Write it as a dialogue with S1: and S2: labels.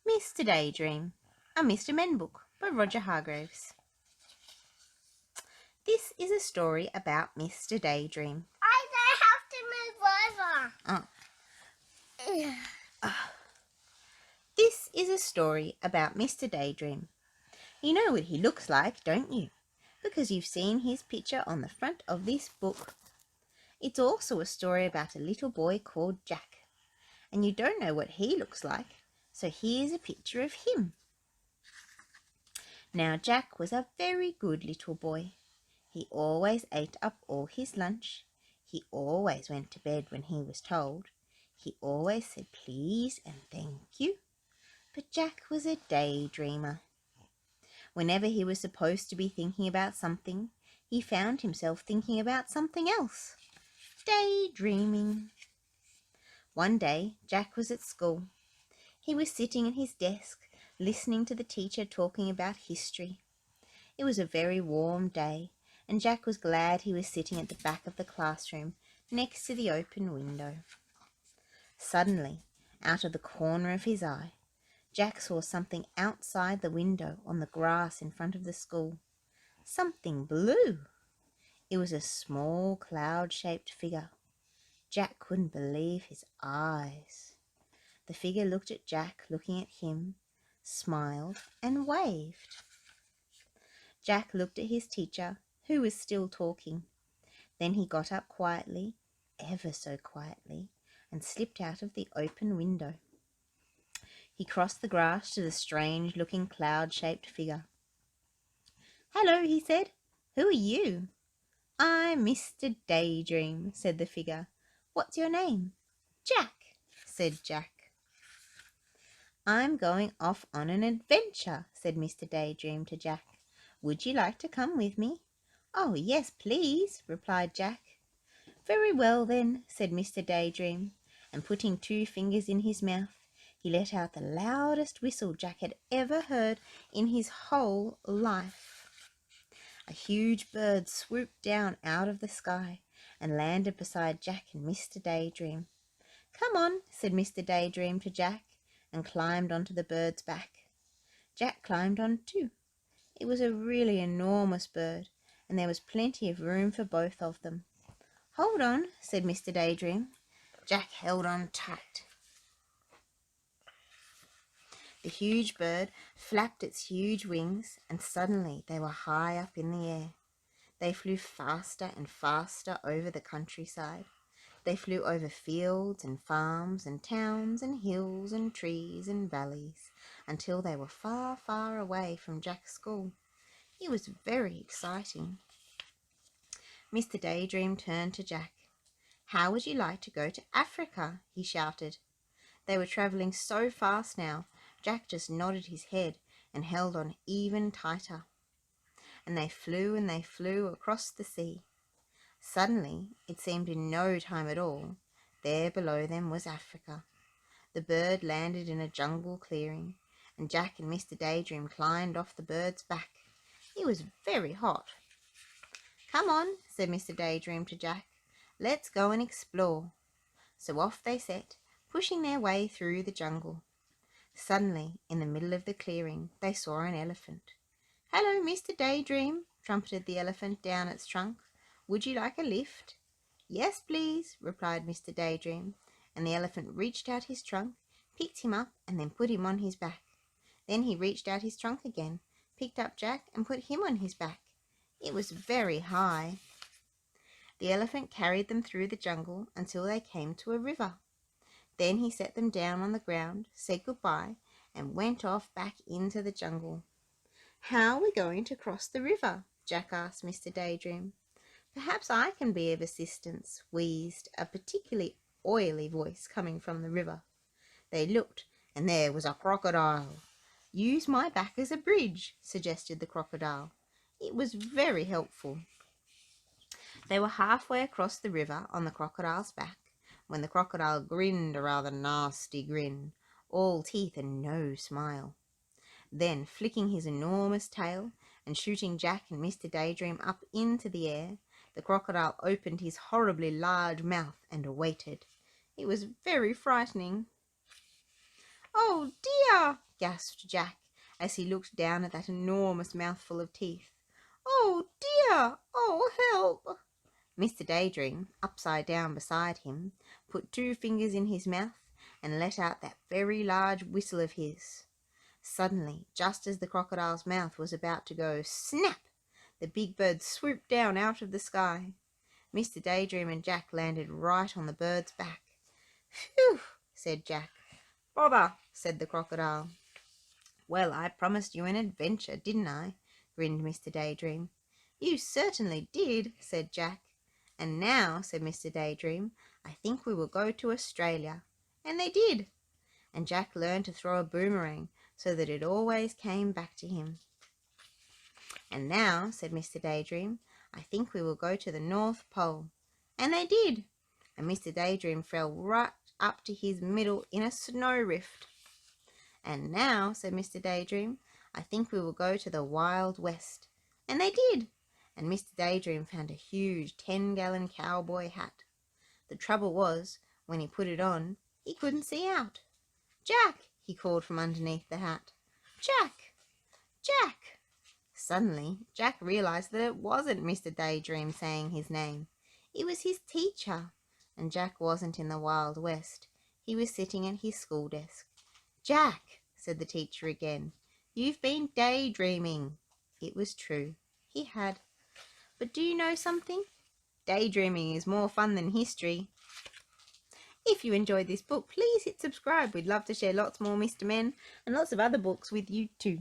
S1: Mr. Daydream, a Mr. Men book by Roger Hargreaves. This is a story about Mr. Daydream.
S2: I don't have to move over.
S1: This is a story about Mr. Daydream. You know what he looks like, don't you? Because you've seen his picture on the front of this book. It's also a story about a little boy called Jack. And you don't know what he looks like, so here's a picture of him. Now Jack was a very good little boy. He always ate up all his lunch. He always went to bed when he was told. He always said please and thank you. But Jack was a daydreamer. Whenever he was supposed to be thinking about something, he found himself thinking about something else. Daydreaming. One day, Jack was at school. He was sitting at his desk, listening to the teacher talking about history. It was a very warm day, and Jack was glad he was sitting at the back of the classroom, next to the open window. Suddenly, out of the corner of his eye, Jack saw something outside the window on the grass in front of the school. Something blue. It was a small cloud-shaped figure. Jack couldn't believe his eyes. The figure looked at Jack, looking at him, smiled and waved. Jack looked at his teacher, who was still talking. Then he got up quietly, ever so quietly, and slipped out of the open window. He crossed the grass to the strange-looking cloud-shaped figure. "Hello," he said. "Who are you?" "I'm Mr. Daydream," said the figure. "What's your name?" "Jack," said Jack. "I'm going off on an adventure," said Mr. Daydream to Jack. "Would you like to come with me?" "Oh, yes, please," replied Jack. "Very well, then," said Mr. Daydream, and putting 2 fingers in his mouth, he let out the loudest whistle Jack had ever heard in his whole life. A huge bird swooped down out of the sky and landed beside Jack and Mr. Daydream. "Come on," said Mr. Daydream to Jack, and climbed onto the bird's back. Jack climbed on too. It was a really enormous bird, and there was plenty of room for both of them. "Hold on," said Mr. Daydream. Jack held on tight. The huge bird flapped its huge wings, and suddenly they were high up in the air. They flew faster and faster over the countryside. They flew over fields and farms and towns and hills and trees and valleys, until they were far, far away from Jack's school. It was very exciting. Mr. Daydream turned to Jack. "How would you like to go to Africa?" he shouted. They were travelling so fast now, Jack just nodded his head and held on even tighter. And they flew across the sea. Suddenly, it seemed in no time at all, there below them was Africa. The bird landed in a jungle clearing, and Jack and Mr. Daydream climbed off the bird's back. It was very hot. "Come on," said Mr. Daydream to Jack. "Let's go and explore." So off they set, pushing their way through the jungle. Suddenly, in the middle of the clearing, they saw an elephant. "Hello, Mr. Daydream," trumpeted the elephant down its trunk. "Would you like a lift?" "Yes, please," replied Mr. Daydream, and the elephant reached out his trunk, picked him up, and then put him on his back. Then he reached out his trunk again, picked up Jack, and put him on his back. It was very high. The elephant carried them through the jungle until they came to a river. Then he set them down on the ground, said goodbye, and went off back into the jungle. "How are we going to cross the river?" Jack asked Mr. Daydream. "Perhaps I can be of assistance," wheezed a particularly oily voice coming from the river. They looked, and there was a crocodile. "Use my back as a bridge," suggested the crocodile. It was very helpful. They were halfway across the river on the crocodile's back, when the crocodile grinned a rather nasty grin, all teeth and no smile. Then, flicking his enormous tail and shooting Jack and Mr. Daydream up into the air, the crocodile opened his horribly large mouth and waited. It was very frightening. "Oh dear!" gasped Jack as he looked down at that enormous mouthful of teeth. "Oh dear! Oh, help!" Mr. Daydream, upside down beside him, put 2 fingers in his mouth and let out that very large whistle of his. Suddenly, just as the crocodile's mouth was about to go snap, the big bird swooped down out of the sky. Mr. Daydream and Jack landed right on the bird's back. "Phew!" said Jack. "Bother!" said the crocodile. "Well, I promised you an adventure, didn't I?" grinned Mr. Daydream. "You certainly did," said Jack. "And now," said Mr. Daydream, "I think we will go to Australia." And they did. And Jack learned to throw a boomerang so that it always came back to him. "And now," said Mr. Daydream, "I think we will go to the North Pole." And they did. And Mr. Daydream fell right up to his middle in a snow rift. "And now," said Mr. Daydream, "I think we will go to the Wild West." And they did. And Mr. Daydream found a huge 10-gallon cowboy hat. The trouble was, when he put it on, he couldn't see out. "Jack!" he called from underneath the hat. "Jack! Jack!" Suddenly, Jack realized that it wasn't Mr. Daydream saying his name. It was his teacher. And Jack wasn't in the Wild West. He was sitting at his school desk. "Jack," said the teacher again, "you've been daydreaming." It was true. He had. But do you know something? Daydreaming is more fun than history. If you enjoyed this book, please hit subscribe. We'd love to share lots more Mr. Men and lots of other books with you too.